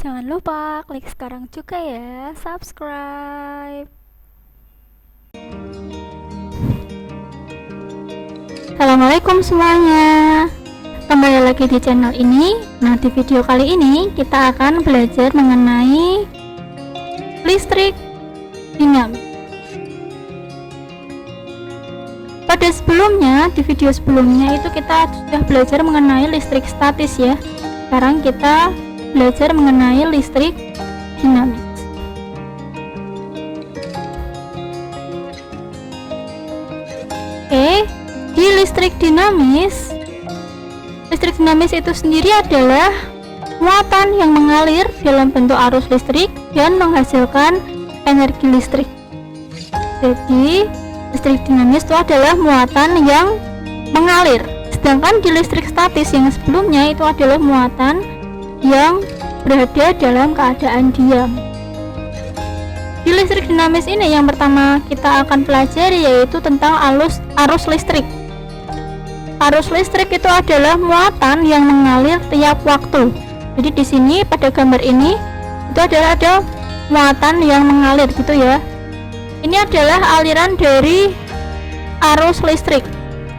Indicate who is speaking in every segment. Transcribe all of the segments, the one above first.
Speaker 1: Jangan lupa klik sekarang juga ya, subscribe.
Speaker 2: Assalamualaikum semuanya. Kembali lagi di channel ini. Nah, di video kali ini kita akan belajar mengenai listrik dinamis. Pada sebelumnya, di video sebelumnya itu kita sudah belajar mengenai listrik statis ya. Sekarang kita belajar mengenai listrik dinamis. Oke, di listrik dinamis itu sendiri adalah muatan yang mengalir dalam bentuk arus listrik dan menghasilkan energi listrik. Jadi, listrik dinamis itu adalah muatan yang mengalir. Sedangkan di listrik statis yang sebelumnya itu adalah muatan yang berada dalam keadaan diam. Di listrik dinamis ini yang pertama kita akan pelajari yaitu tentang arus listrik. Arus listrik itu adalah muatan yang mengalir tiap waktu. Jadi di sini pada gambar ini itu adalah ada muatan yang mengalir gitu ya. Ini adalah aliran dari arus listrik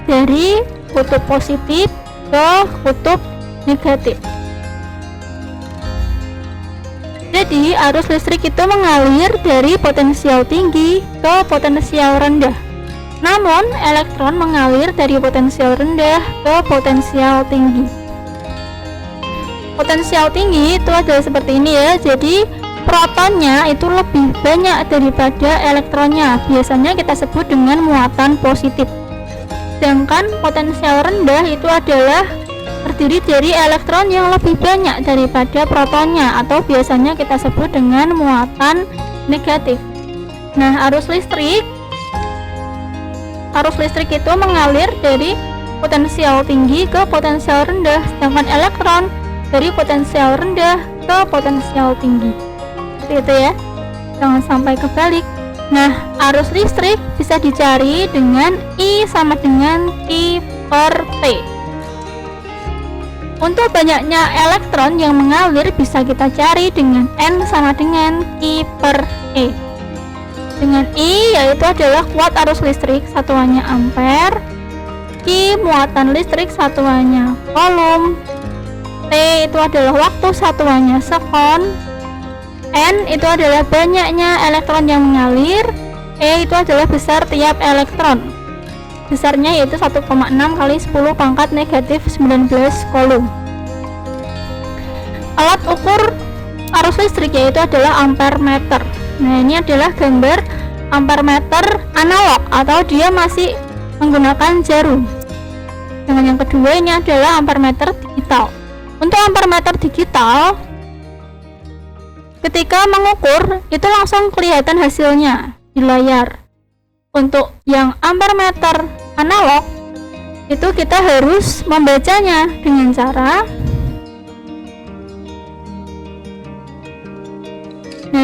Speaker 2: dari kutub positif ke kutub negatif. Jadi arus listrik itu mengalir dari potensial tinggi ke potensial rendah. Namun elektron mengalir dari potensial rendah ke potensial tinggi. Potensial tinggi itu adalah seperti ini ya. Jadi protonnya itu lebih banyak daripada elektronnya. Biasanya kita sebut dengan muatan positif. Sedangkan potensial rendah itu adalah terdiri dari elektron yang lebih banyak daripada protonnya, atau biasanya kita sebut dengan muatan negatif. Nah, arus listrik itu mengalir dari potensial tinggi ke potensial rendah, sedangkan elektron dari potensial rendah ke potensial tinggi. Seperti itu ya, jangan sampai kebalik. Nah, arus listrik bisa dicari dengan I sama dengan Q per T. Untuk banyaknya elektron yang mengalir bisa kita cari dengan N sama dengan I per E. Dengan I yaitu adalah kuat arus listrik, satuannya ampere. Q muatan listrik, satuannya coulomb. T itu adalah waktu, satuannya sekon. N itu adalah banyaknya elektron yang mengalir. E itu adalah besar tiap elektron. Besarnya yaitu 1,6 kali 10 pangkat negatif 19 coulomb. Alat ukur arus listrik yaitu adalah ampere meter. Nah, ini adalah gambar ampere meter analog atau dia masih menggunakan jarum. Dengan yang kedua ini adalah ampere meter digital. Untuk ampere meter digital, ketika mengukur itu langsung kelihatan hasilnya di layar. Untuk yang ampere meter analog itu kita harus membacanya dengan cara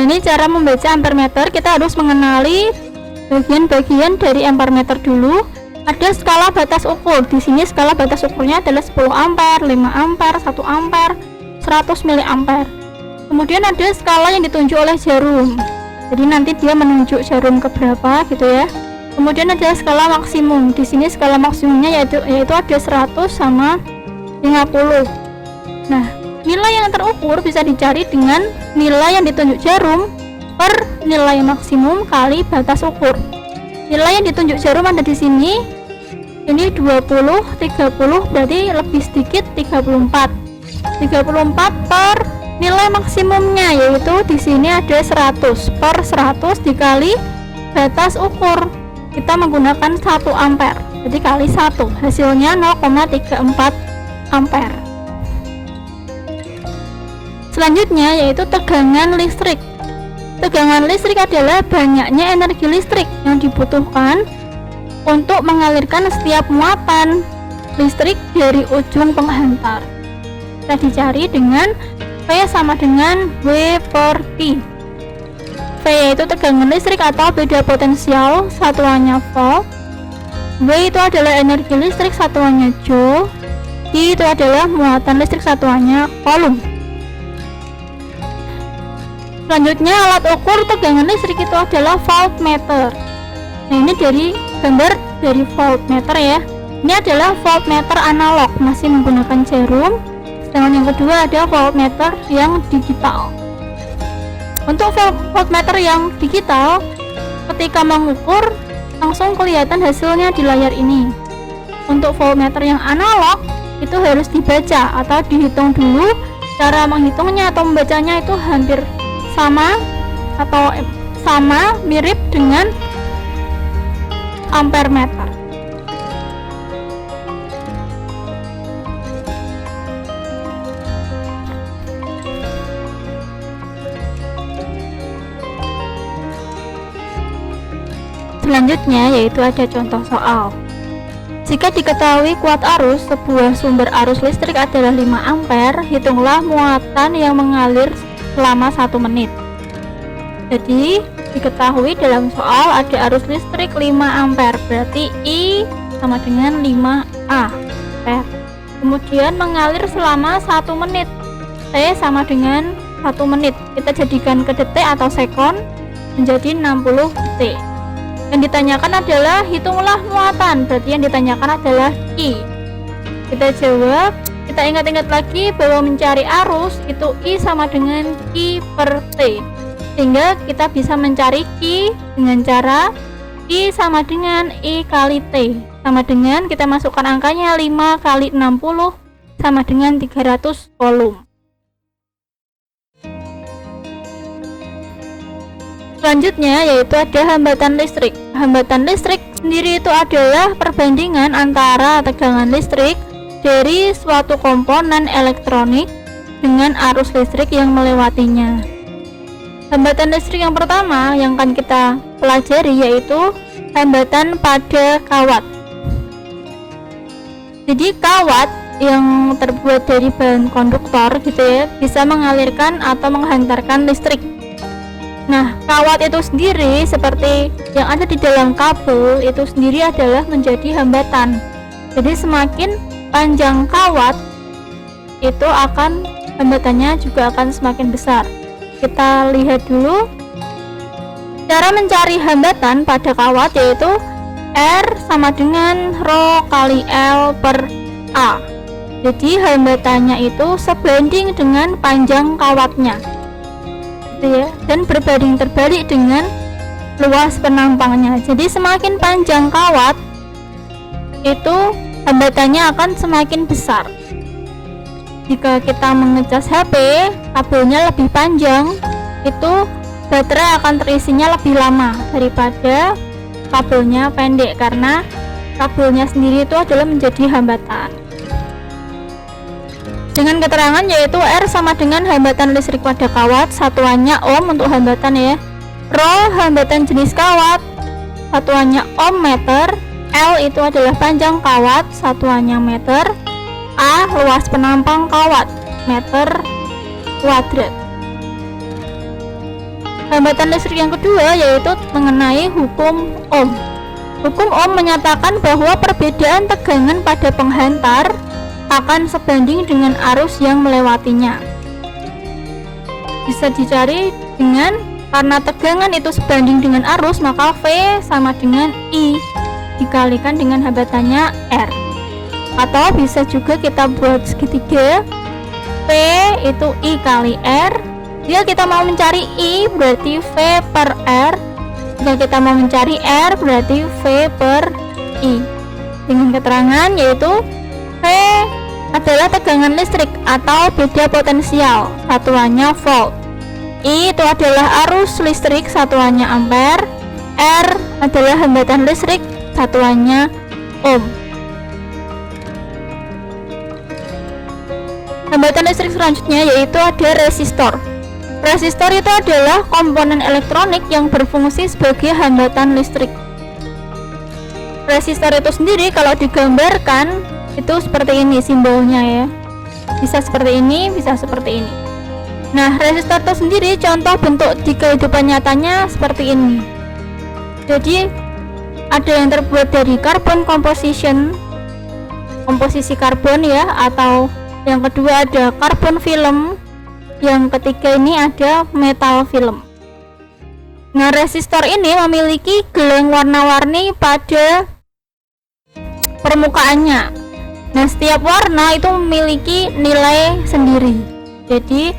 Speaker 2: ini cara membaca ampere meter. Kita harus mengenali bagian-bagian dari ampere meter dulu. Ada skala batas ukur. Di sini skala batas ukurnya adalah 10 ampere, 5 ampere, 1 ampere, 100 miliampere. Kemudian ada skala yang ditunjuk oleh jarum. Jadi nanti dia menunjuk jarum ke berapa gitu ya. Kemudian ada skala maksimum. Di sini skala maksimumnya yaitu ada 100 sama 50. Nah, nilai yang terukur bisa dicari dengan nilai yang ditunjuk jarum per nilai maksimum kali batas ukur. Nilai yang ditunjuk jarum ada di sini. Ini 20, 30, berarti lebih sedikit 34. 34 per nilai maksimumnya yaitu di sini ada 100 per 100 dikali batas ukur. Kita menggunakan 1 ampere. Jadi kali 1, hasilnya 0,34 ampere. Selanjutnya yaitu tegangan listrik. Tegangan listrik adalah banyaknya energi listrik yang dibutuhkan untuk mengalirkan setiap muatan listrik dari ujung penghantar. Kita dicari dengan V sama dengan W per T. V yaitu tegangan listrik atau beda potensial, satuannya volt. W itu adalah energi listrik, satuannya joule. Q itu adalah muatan listrik, satuannya coulomb. Selanjutnya alat ukur tegangan listrik itu adalah voltmeter. Nah, ini dari gambar dari voltmeter ya. Ini adalah voltmeter analog, masih menggunakan jarum. Sedangkan yang kedua ada voltmeter yang digital. Untuk voltmeter yang digital, ketika mengukur langsung kelihatan hasilnya di layar ini. Untuk voltmeter yang analog itu harus dibaca atau dihitung dulu. Cara menghitungnya atau membacanya itu hampir sama atau mirip dengan ampere meter. Selanjutnya yaitu ada contoh soal. Jika diketahui kuat arus sebuah sumber arus listrik adalah 5 ampere, hitunglah muatan yang mengalir selama 1 menit. Jadi diketahui dalam soal ada arus listrik 5 ampere, berarti I sama dengan 5A ampere. Kemudian mengalir selama 1 menit, T sama dengan 1 menit. Kita jadikan ke detik atau sekon menjadi 60 detik. Yang ditanyakan adalah hitunglah muatan, berarti yang ditanyakan adalah I. Kita jawab, kita ingat-ingat lagi bahwa mencari arus itu I sama dengan Q per T, sehingga kita bisa mencari Q dengan cara I sama dengan I kali T, sama dengan kita masukkan angkanya 5 kali 60 sama dengan 300 volum. Selanjutnya yaitu ada hambatan listrik. Hambatan listrik sendiri itu adalah perbandingan antara tegangan listrik dari suatu komponen elektronik dengan arus listrik yang melewatinya. Hambatan listrik yang pertama yang akan kita pelajari yaitu hambatan pada kawat. Jadi kawat yang terbuat dari bahan konduktor gitu ya, bisa mengalirkan atau menghantarkan listrik. Nah, kawat itu sendiri seperti yang ada di dalam kabel itu sendiri adalah menjadi hambatan. Jadi semakin panjang kawat itu akan hambatannya juga akan semakin besar. Kita lihat dulu cara mencari hambatan pada kawat, yaitu R sama dengan Rho kali L per A. Jadi hambatannya itu sebanding dengan panjang kawatnya, ya, dan berbanding terbalik dengan luas penampangnya. Jadi semakin panjang kawat itu hambatannya akan semakin besar. Jika kita mengecas HP, kabelnya lebih panjang, itu baterai akan terisinya lebih lama daripada kabelnya pendek, karena kabelnya sendiri itu adalah menjadi hambatan. Dengan keterangan yaitu R sama dengan hambatan listrik pada kawat, satuannya ohm untuk hambatan ya. Rho hambatan jenis kawat, satuannya ohm meter. L itu adalah panjang kawat, satuannya meter. A luas penampang kawat, meter kuadrat. Hambatan listrik yang kedua yaitu mengenai hukum ohm. Hukum ohm menyatakan bahwa perbedaan tegangan pada penghantar akan sebanding dengan arus yang melewatinya. Bisa dicari dengan, karena tegangan itu sebanding dengan arus, maka V sama dengan I dikalikan dengan hambatannya R. Atau bisa juga kita buat segitiga, V itu I kali R. Jika kita mau mencari I berarti V per R. Jika kita mau mencari R berarti V per I. Dengan keterangan yaitu V adalah tegangan listrik atau beda potensial, satuannya volt. I itu adalah arus listrik, satuannya ampere. R adalah hambatan listrik, satuannya ohm. Hambatan listrik selanjutnya yaitu ada resistor. Resistor itu adalah komponen elektronik yang berfungsi sebagai hambatan listrik. Resistor itu sendiri kalau digambarkan itu seperti ini simbolnya ya, bisa seperti ini, bisa seperti ini. Nah, resistor itu sendiri contoh bentuk di kehidupan nyatanya seperti ini. Jadi ada yang terbuat dari carbon composition, komposisi karbon ya, atau yang kedua ada carbon film, yang ketiga ini ada metal film. Nah, resistor ini memiliki geleng warna-warni pada permukaannya. Nah, setiap warna itu memiliki nilai sendiri. Jadi,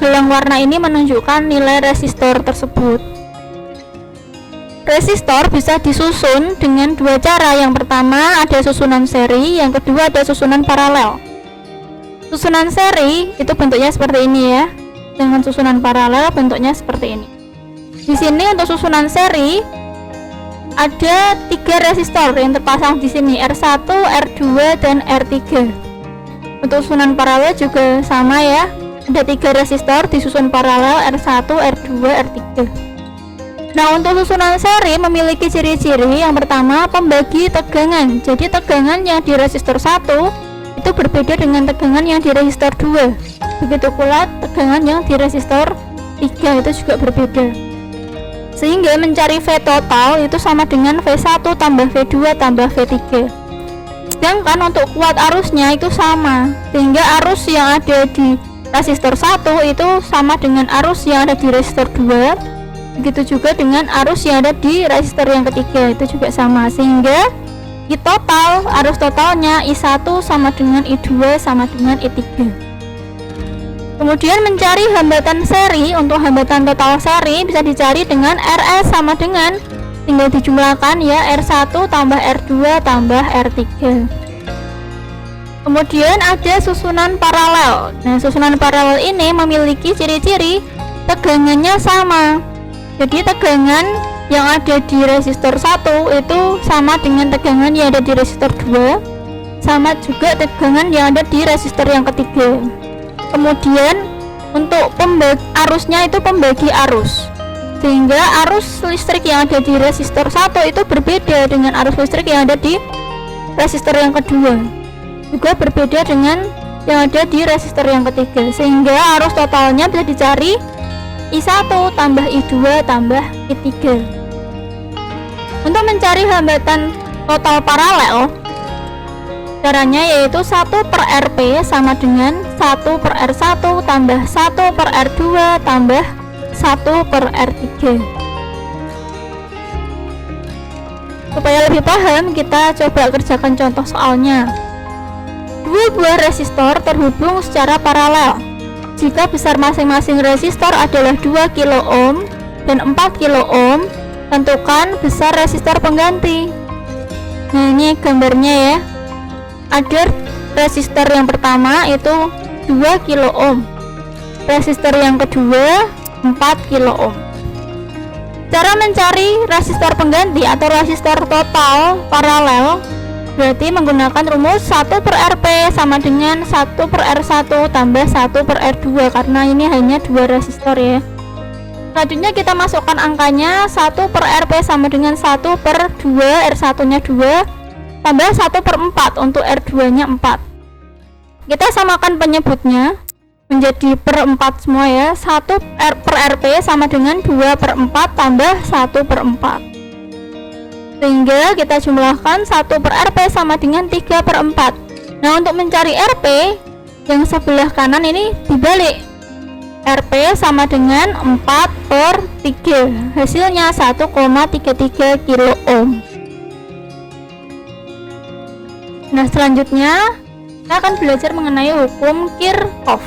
Speaker 2: geleng warna ini menunjukkan nilai resistor tersebut. Resistor bisa disusun dengan dua cara. Yang pertama ada susunan seri, yang kedua ada susunan paralel. Susunan seri itu bentuknya seperti ini ya. Dengan susunan paralel bentuknya seperti ini. Di sini untuk susunan seri ada 3 resistor yang terpasang di sini, R1, R2, dan R3. Untuk susunan paralel juga sama ya. Ada 3 resistor disusun paralel, R1, R2, R3. Nah, untuk susunan seri memiliki ciri-ciri. Yang pertama, pembagi tegangan. Jadi tegangan yang di resistor 1 itu berbeda dengan tegangan yang di resistor 2. Begitu pula tegangan yang di resistor 3 itu juga berbeda. Sehingga mencari V total itu sama dengan V1 tambah V2 tambah V3. Sedangkan untuk kuat arusnya itu sama, sehingga arus yang ada di resistor 1 itu sama dengan arus yang ada di resistor 2. Begitu juga dengan arus yang ada di resistor yang ketiga, itu juga sama. Sehingga I total, arus totalnya I1 sama dengan I2 sama dengan I3. Kemudian mencari hambatan seri. Untuk hambatan total seri bisa dicari dengan RS sama dengan, tinggal dijumlahkan ya, R1 tambah R2 tambah R3. Kemudian ada susunan paralel. Nah, susunan paralel ini memiliki ciri-ciri tegangannya sama. Jadi tegangan yang ada di resistor 1 itu sama dengan tegangan yang ada di resistor 2, sama juga tegangan yang ada di resistor yang ketiga. Kemudian untuk arusnya itu pembagi arus, sehingga arus listrik yang ada di resistor 1 itu berbeda dengan arus listrik yang ada di resistor yang kedua, juga berbeda dengan yang ada di resistor yang ketiga. Sehingga arus totalnya bisa dicari I1 tambah I2 tambah I3. Untuk mencari hambatan total paralel, caranya yaitu 1 per Rp sama dengan 1 per R1 tambah 1 per R2 tambah 1 per R3. Supaya lebih paham, kita coba kerjakan contoh soalnya. Dua buah resistor terhubung secara paralel. Jika besar masing-masing resistor adalah 2 kilo ohm dan 4 kilo ohm, tentukan besar resistor pengganti. Nah, ini gambarnya ya. Ada resistor yang pertama itu 2 kilo ohm, resistor yang kedua 4 kilo ohm. Cara mencari resistor pengganti atau resistor total paralel berarti menggunakan rumus 1 per Rp sama dengan 1 per R1 tambah 1 per R2, karena ini hanya 2 resistor ya. Selanjutnya kita masukkan angkanya. 1 per Rp sama dengan 1 per 2, R1 nya 2 tambah 1 per 4, untuk R2 nya 4. Kita samakan penyebutnya menjadi per 4 semua ya. 1 per Rp sama dengan 2 per 4 tambah 1 per 4, sehingga kita jumlahkan 1 per Rp sama dengan 3 per 4. Nah, untuk mencari Rp yang sebelah kanan ini dibalik, Rp sama dengan 4 per 3, hasilnya 1,33 kilo ohm. Nah, selanjutnya kita akan belajar mengenai hukum Kirchhoff.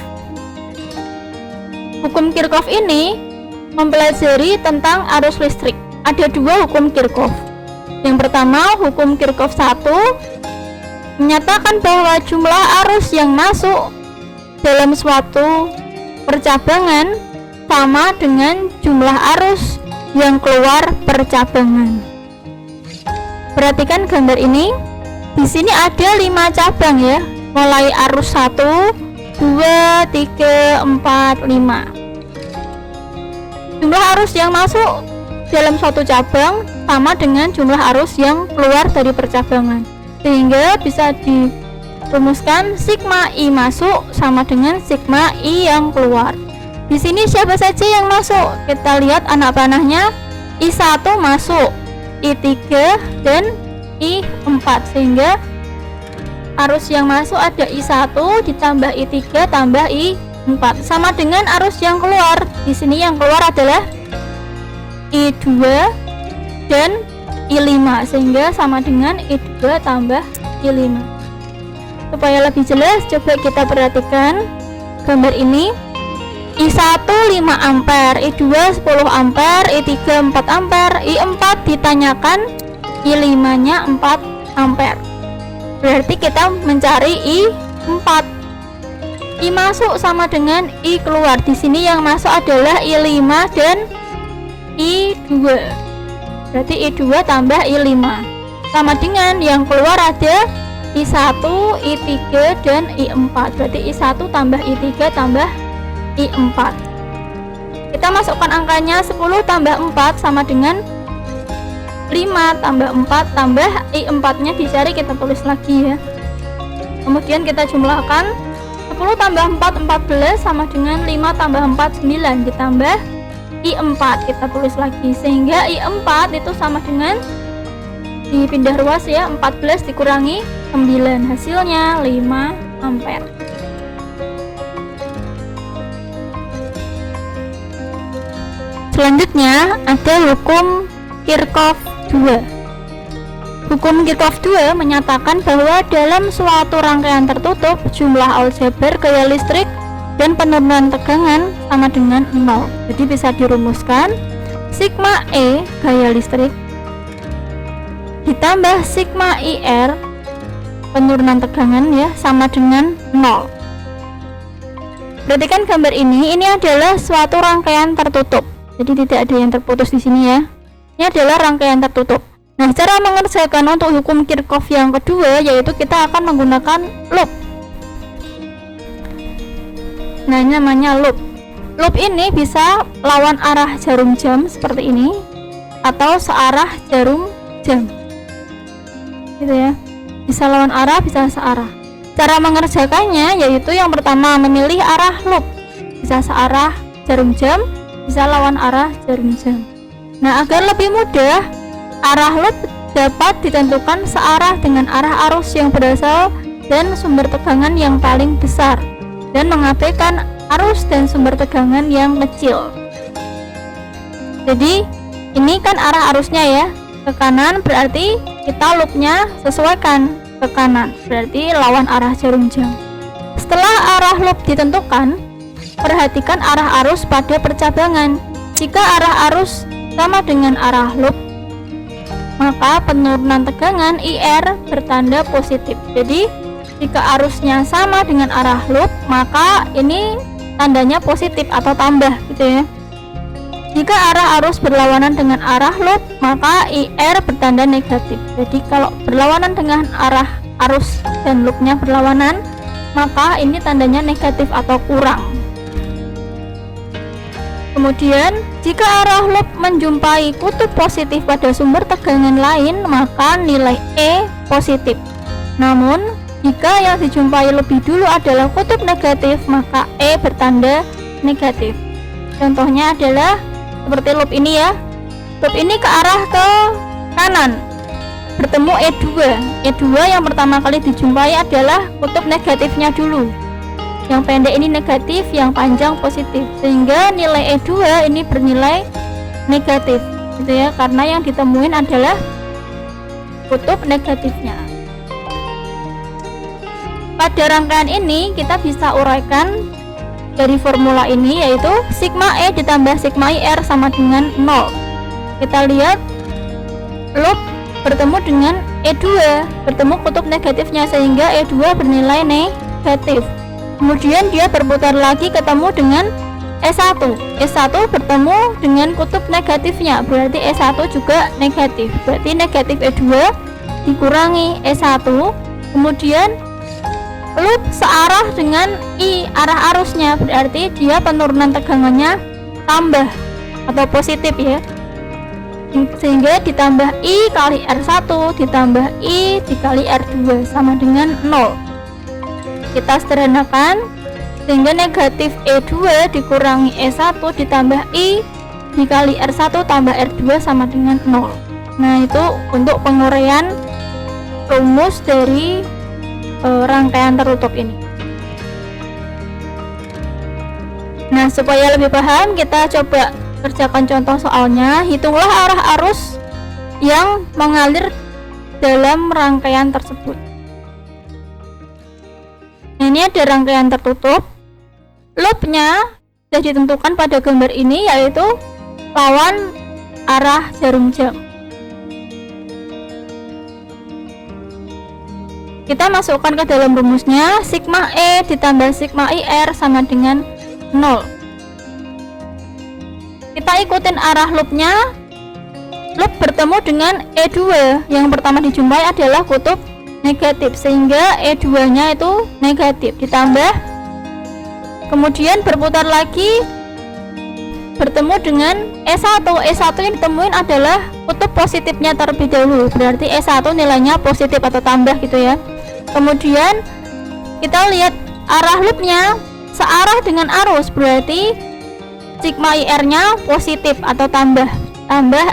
Speaker 2: Hukum Kirchhoff ini mempelajari tentang arus listrik. Ada 2 hukum Kirchhoff. Yang pertama, hukum Kirchhoff 1 menyatakan bahwa jumlah arus yang masuk dalam suatu percabangan sama dengan jumlah arus yang keluar percabangan. Perhatikan gambar ini. Di sini ada 5 cabang ya, mulai arus 1, 2, 3, 4, 5. Jumlah arus yang masuk dalam suatu cabang sama dengan jumlah arus yang keluar dari percabangan, sehingga bisa dirumuskan sigma I masuk sama dengan sigma I yang keluar. Di sini siapa saja yang masuk? Kita lihat anak panahnya. I1 masuk, I3 dan I4, sehingga arus yang masuk ada I1 ditambah I3 tambah I4. 4 sama dengan arus yang keluar. Di sini yang keluar adalah I2 dan I5 sehingga sama dengan I2 tambah I5. Supaya lebih jelas, coba kita perhatikan gambar ini. I1 5 ampere, I2 10 ampere, I3 4 ampere, I4 ditanyakan I5 nya 4 ampere. Berarti kita mencari I4. I masuk sama dengan I keluar. Di sini yang masuk adalah I5 dan I2. Berarti I2 tambah I5 sama dengan yang keluar ada I1, I3 dan I4. Berarti I1 tambah I3 tambah I4. Kita masukkan angkanya 10 tambah 4 sama dengan 5 tambah 4 tambah I4 nya dicari, kita tulis lagi ya. Kemudian kita jumlahkan 10 tambah 4 14 sama dengan 5 tambah 4 9 ditambah I4, kita tulis lagi sehingga I4 itu sama dengan, dipindah ruas ya, 14 dikurangi 9 hasilnya 5 ampere. Selanjutnya ada hukum Kirchhoff 2. Hukum Kirchhoff 2 menyatakan bahwa dalam suatu rangkaian tertutup, jumlah aljabar gaya listrik dan penurunan tegangan sama dengan 0. Jadi bisa dirumuskan sigma E gaya listrik ditambah sigma IR penurunan tegangan ya sama dengan 0. Perhatikan gambar ini adalah suatu rangkaian tertutup. Jadi tidak ada yang terputus di sini ya. Ini adalah rangkaian tertutup. Nah, cara mengerjakan untuk hukum Kirchhoff yang kedua yaitu kita akan menggunakan loop. Nah, ini namanya loop. Loop ini bisa lawan arah jarum jam seperti ini atau searah jarum jam. Gitu ya. Bisa lawan arah, bisa searah. Cara mengerjakannya yaitu yang pertama memilih arah loop. Bisa searah jarum jam, bisa lawan arah jarum jam. Nah, agar lebih mudah, arah loop dapat ditentukan searah dengan arah arus yang berasal dan sumber tegangan yang paling besar dan mengabaikan arus dan sumber tegangan yang kecil. Jadi ini kan arah arusnya ya, ke kanan, berarti kita loopnya sesuaikan ke kanan, berarti lawan arah jarum jam. Setelah arah loop ditentukan, perhatikan arah arus pada percabangan. Jika arah arus sama dengan arah loop, maka penurunan tegangan IR bertanda positif. Jadi jika arusnya sama dengan arah loop, maka ini tandanya positif atau tambah gitu ya. Jika arah arus berlawanan dengan arah loop, maka IR bertanda negatif. Jadi kalau berlawanan dengan arah arus dan loopnya berlawanan, maka ini tandanya negatif atau kurang. Kemudian, jika arah loop menjumpai kutub positif pada sumber tegangan lain, maka nilai E positif. Namun, jika yang dijumpai lebih dulu adalah kutub negatif, maka E bertanda negatif. Contohnya adalah seperti loop ini ya. Loop ini ke arah ke kanan, bertemu E2. E2 yang pertama kali dijumpai adalah kutub negatifnya dulu. Yang pendek ini negatif, yang panjang positif, sehingga nilai E2 ini bernilai negatif gitu ya, karena yang ditemuin adalah kutub negatifnya. Pada rangkaian ini kita bisa uraikan dari formula ini, yaitu sigma E ditambah sigma IR sama dengan 0. Kita lihat loop bertemu dengan E2, bertemu kutub negatifnya, sehingga E2 bernilai negatif. Kemudian dia berputar lagi ketemu dengan E1. E1 bertemu dengan kutub negatifnya, berarti E1 juga negatif. Berarti negatif E2 dikurangi E1. Kemudian loop searah dengan I, arah arusnya, berarti dia penurunan tegangannya tambah atau positif ya. Sehingga ditambah I kali R1 ditambah I dikali R2 sama dengan 0. Kita sederhanakan sehingga negatif E2 dikurangi E1 ditambah I dikali R1 tambah R2 sama dengan 0. Nah, itu untuk penguraian rumus dari rangkaian tertutup ini. Nah, supaya lebih paham, kita coba kerjakan contoh soalnya. Hitunglah arah arus yang mengalir dalam rangkaian tersebut. Nah, ini ada rangkaian tertutup. Loopnya sudah ditentukan pada gambar ini, yaitu lawan arah jarum jam. Kita masukkan ke dalam rumusnya, sigma E ditambah sigma IR sama dengan 0. Kita ikutin arah loopnya. Loop bertemu dengan E2. Yang pertama dijumpai adalah kutub negatif, sehingga E2 nya itu negatif. Ditambah, kemudian berputar lagi bertemu dengan E1. E1 yang ditemuin adalah kutub positifnya terlebih dahulu, berarti E1 nilainya positif atau tambah gitu ya. Kemudian kita lihat arah loopnya searah dengan arus, berarti sigma IR nya positif atau tambah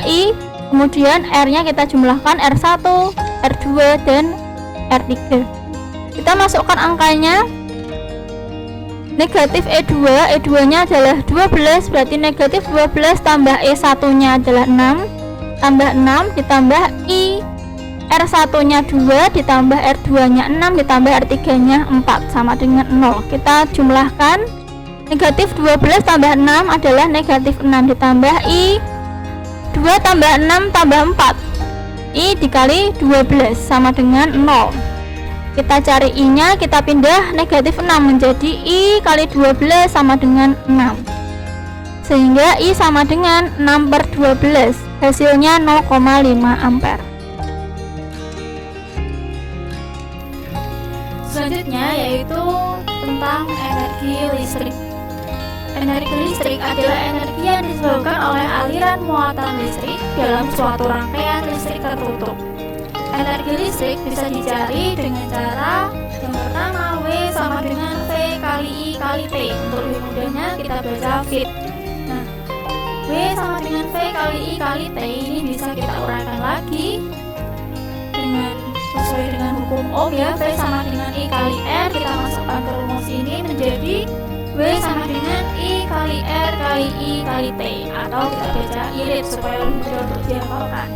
Speaker 2: I, kemudian R nya kita jumlahkan R1, R2, dan R3. Kita masukkan angkanya. Negatif E2 nya adalah 12, berarti negatif 12 tambah E1 nya adalah 6, tambah 6 ditambah I R1 nya 2 ditambah R2 nya 6 ditambah R3 nya 4 sama dengan 0. Kita jumlahkan. Negatif 12 tambah 6 adalah negatif 6 ditambah I 2 tambah 6 tambah 4, I dikali 12 sama dengan 0. Kita cari I nya, kita pindah negatif 6 menjadi I kali 12 sama dengan 6, sehingga I sama dengan 6/12, hasilnya 0,5 ampere.
Speaker 1: Selanjutnya yaitu tentang energi listrik. Energi listrik adalah energi yang disebabkan oleh aliran muatan listrik dalam suatu rangkaian listrik tertutup. Energi listrik bisa dicari dengan cara yang pertama, W sama dengan V kali I kali T. Untuk lebih mudahnya kita baca fit. Nah, W sama dengan V kali I kali T ini bisa kita uraikan lagi dengan sesuai dengan hukum Ohm ya. V sama dengan I kali R, kita masukkan ke rumus ini menjadi W sama dengan I kali R kali I kali T, atau kita baca irit supaya lebih mudah untuk dihafalkan.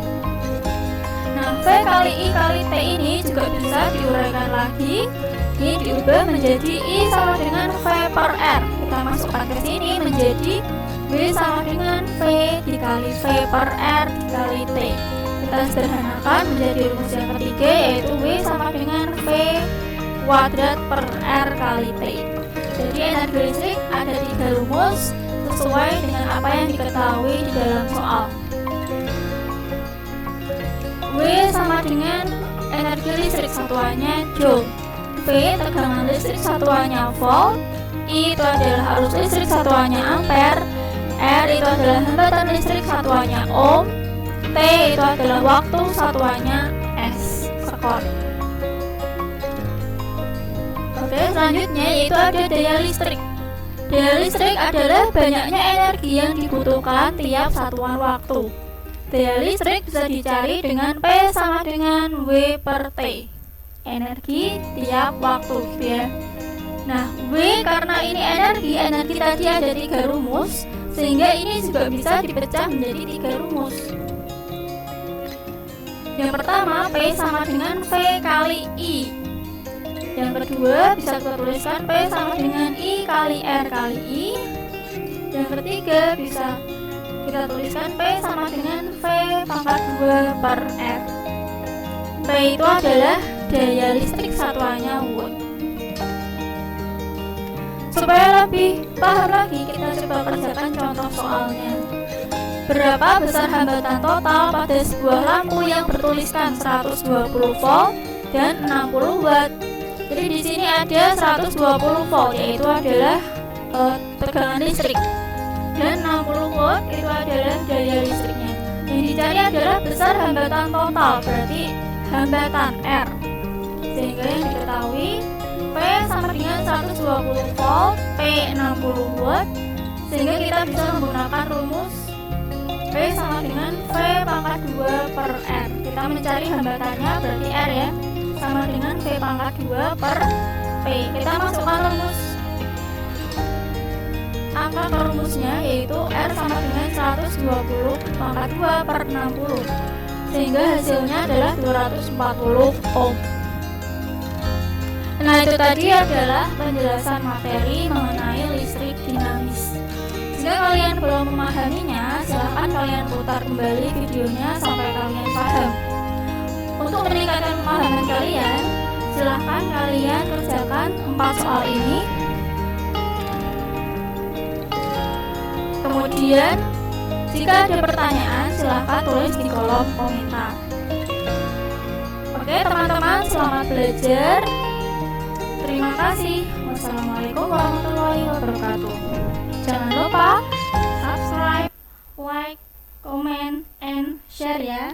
Speaker 1: Nah, V kali I kali T ini juga bisa diuraikan lagi. Ini diubah menjadi I sama dengan V per R. Kita masukkan ke sini menjadi W sama dengan V dikali V per R dikali T. Kita sederhanakan menjadi rumus yang ketiga, yaitu W sama dengan V kuadrat per R kali T. Jadi energi listrik ada 3 rumus sesuai dengan apa yang diketahui di dalam soal. W sama dengan energi listrik satuannya joule, V tegangan listrik satuannya volt, I itu adalah arus listrik satuannya ampere, R itu adalah hambatan listrik satuannya ohm, T itu adalah waktu satuannya S, sekon. Oke, selanjutnya yaitu ada daya listrik. Daya listrik adalah banyaknya energi yang dibutuhkan tiap satuan waktu. Daya listrik bisa dicari dengan P sama dengan W per T, energi tiap waktu gitu ya. Nah, W karena ini energi tadi ada 3 rumus, sehingga ini juga bisa dipecah menjadi 3 rumus. Yang pertama, P sama dengan V kali I. Yang kedua, bisa kita tuliskan P sama dengan I kali R kali I. Yang ketiga, bisa kita tuliskan P sama dengan V pangkat 2 per R. P itu adalah daya listrik satuannya watt. Supaya lebih paham lagi, kita coba kerjakan contoh soalnya. Berapa besar hambatan total pada sebuah lampu yang bertuliskan 120 volt dan 60 watt? Jadi di sini ada 120 volt, yaitu adalah tegangan listrik, dan 60 watt itu adalah daya listriknya. Yang dicari adalah besar hambatan total, berarti hambatan R. Sehingga yang diketahui P sama dengan 120 volt, P 60 watt. Sehingga kita bisa menggunakan rumus P sama dengan V pangkat 2 per R. Kita mencari hambatannya, berarti R ya, sama dengan V pangkat 2 per P. Kita masukkan rumus. angka rumusnya, yaitu R sama dengan 120 pangkat 2 per 60, sehingga hasilnya adalah 240 ohm. Nah, itu tadi adalah penjelasan materi mengenai listrik dinamis. Jika kalian belum memahaminya, silahkan kalian putar kembali videonya sampai kalian paham. Untuk meningkatkan pemahaman kalian, silahkan kalian kerjakan 4 soal ini. Kemudian, jika ada pertanyaan, silahkan tulis di kolom komentar. Oke teman-teman, selamat belajar. Terima kasih. Wassalamualaikum warahmatullahi wabarakatuh. Jangan lupa subscribe, like, comment, and share ya.